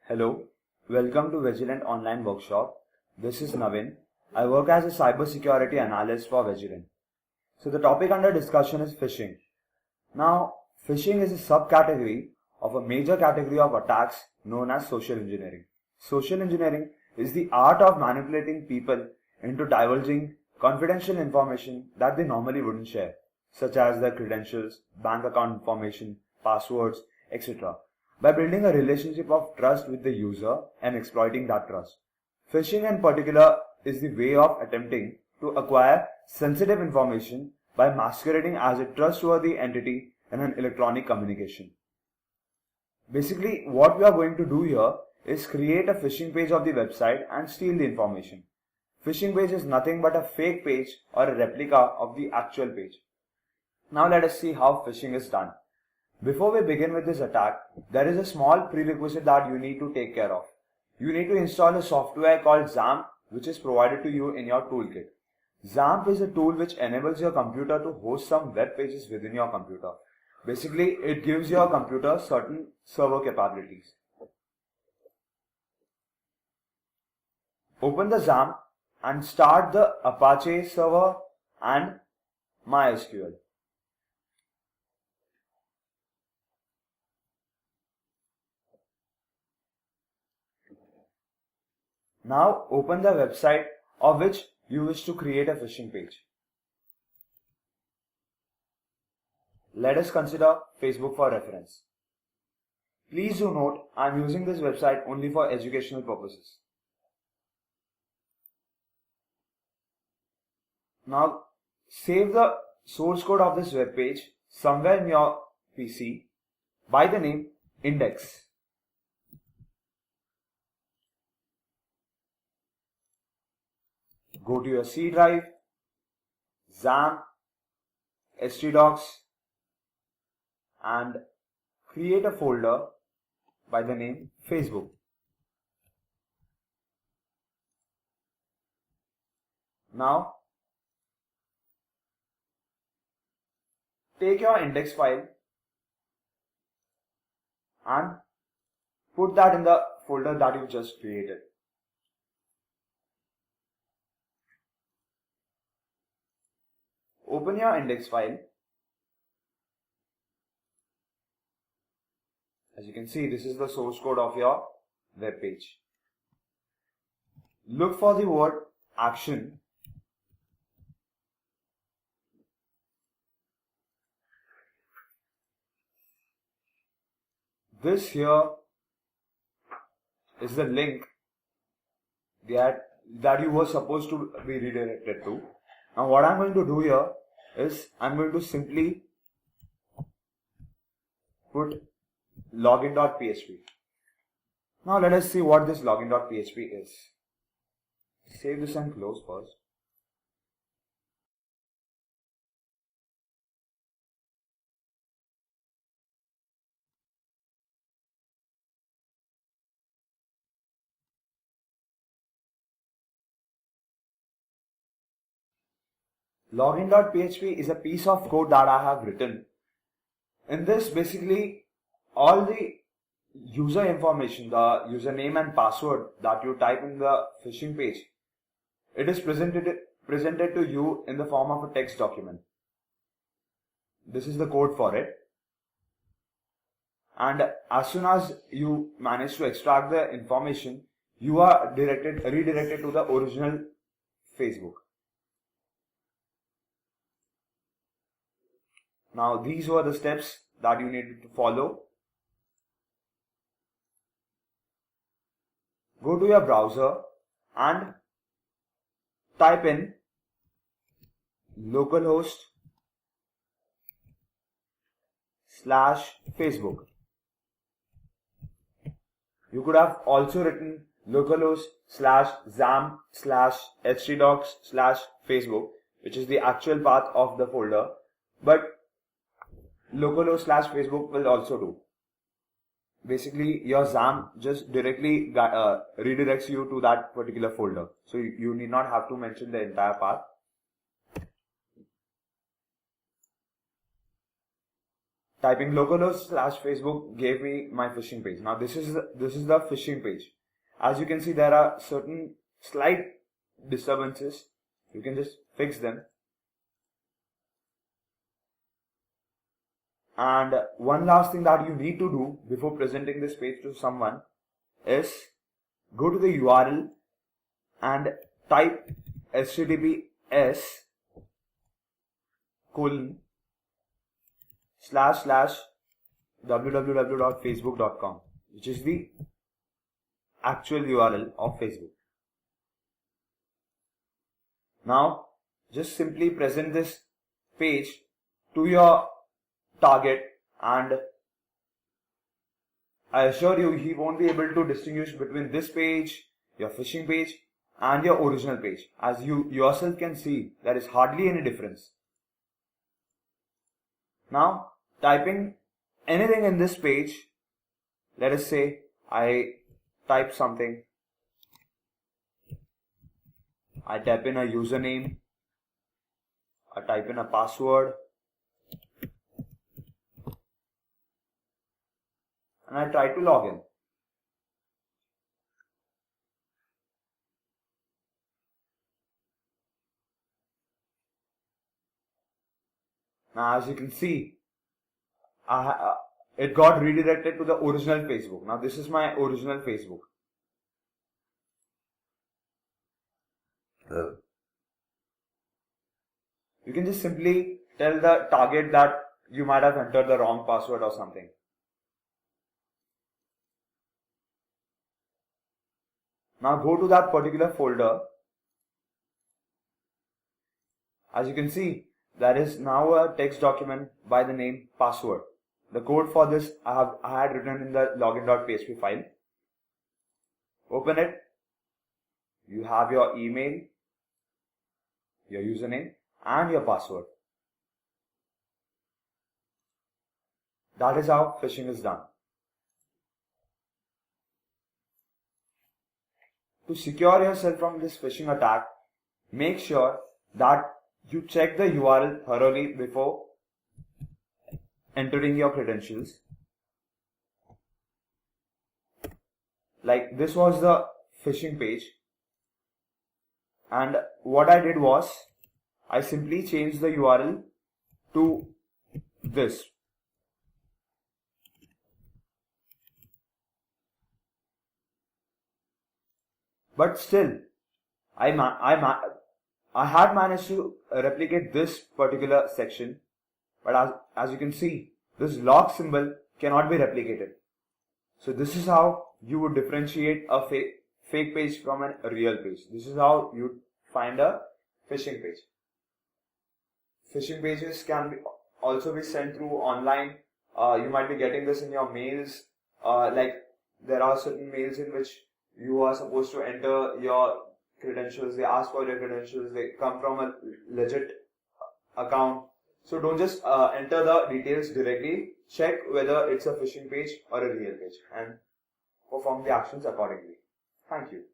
Hello, welcome to Vigilant Online Workshop. This is Navin. I work as a cybersecurity analyst for Vigilant. So the topic under discussion is phishing. Now, phishing is a subcategory of a major category of attacks known as social engineering. Social engineering is the art of manipulating people into divulging confidential information that they normally wouldn't share, such as their credentials, bank account information, passwords, etc., by building a relationship of trust with the user and exploiting that trust. Phishing in particular is the way of attempting to acquire sensitive information by masquerading as a trustworthy entity in an electronic communication. Basically, what we are going to do here is create a phishing page of the website and steal the information. Phishing page is nothing but a fake page or a replica of the actual page. Now let us see how phishing is done. Before we begin with this attack, there is a small prerequisite that you need to take care of. You need to install a software called XAMPP, which is provided to you in your toolkit. XAMPP is a tool which enables your computer to host some web pages within your computer. Basically, it gives your computer certain server capabilities. Open the XAMPP and start the Apache server and MySQL. Now open the website of which you wish to create a phishing page. Let us consider Facebook for reference. Please do note, I am using this website only for educational purposes. Now save the source code of this web page somewhere in your PC by the name index. Go to your C drive, XAMPP, htdocs, and create a folder by the name Facebook. Now, take your index file and put that in the folder that you just created. Open your index file. As you can see, this is the source code of your web page. Look for the word action. This here is the link that you were supposed to be redirected to. Now what I'm going to do here is I'm going to simply put login.php. Now let us see what this login.php is. Save this and close first. Login.php is a piece of code that I have written. In this, basically, all the user information, the username and password that you type in the phishing page, it is presented to you in the form of a text document. This is the code for it. And as soon as you manage to extract the information, you are redirected to the original Facebook. Now these were the steps that you needed to follow. Go to your browser and type in localhost/Facebook. You could have also written localhost/XAMPP/htdocs/Facebook, which is the actual path of the folder, but localhost/Facebook will also do. Basically, your XAMPP just directly redirects you to that particular folder. So you need not have to mention the entire path. typing localhost/Facebook gave me my phishing page. Now this is the phishing page. As you can see, there are certain slight disturbances. You can just fix them. And one last thing that you need to do before presenting this page to someone is go to the URL and type https://www.facebook.com, which is the actual URL of Facebook. Now just simply present this page to your target, and I assure you he won't be able to distinguish between this page, your phishing page, and your original page. As you yourself can see, there is hardly any difference. Now typing anything in this page, let us say I type something, I type in a username, I type in a password, and I try to log in. Now as you can see, it got redirected to the original Facebook. Now this is my original Facebook. You can just simply tell the target that you might have entered the wrong password or something. Now go to that particular folder. As you can see, there is now a text document by the name password. The code for this I had written in the login.php file. Open it. You have your email, your username, and your password. That is how phishing is done. To secure yourself from this phishing attack, make sure that you check the URL thoroughly before entering your credentials. Like this was the phishing page, and what I did was I simply changed the URL to this. But still, I had managed to replicate this particular section, but as you can see, this log symbol cannot be replicated. So this is how you would differentiate a fake page from a real page. This is how you find a phishing page. Phishing pages can also be sent through online. You might be getting this in your mails. Like there are certain mails in which you are supposed to enter your credentials. They ask for your credentials. They come from a legit account. So don't just enter the details directly. Check whether it's a phishing page or a real page and perform the actions accordingly. Thank you.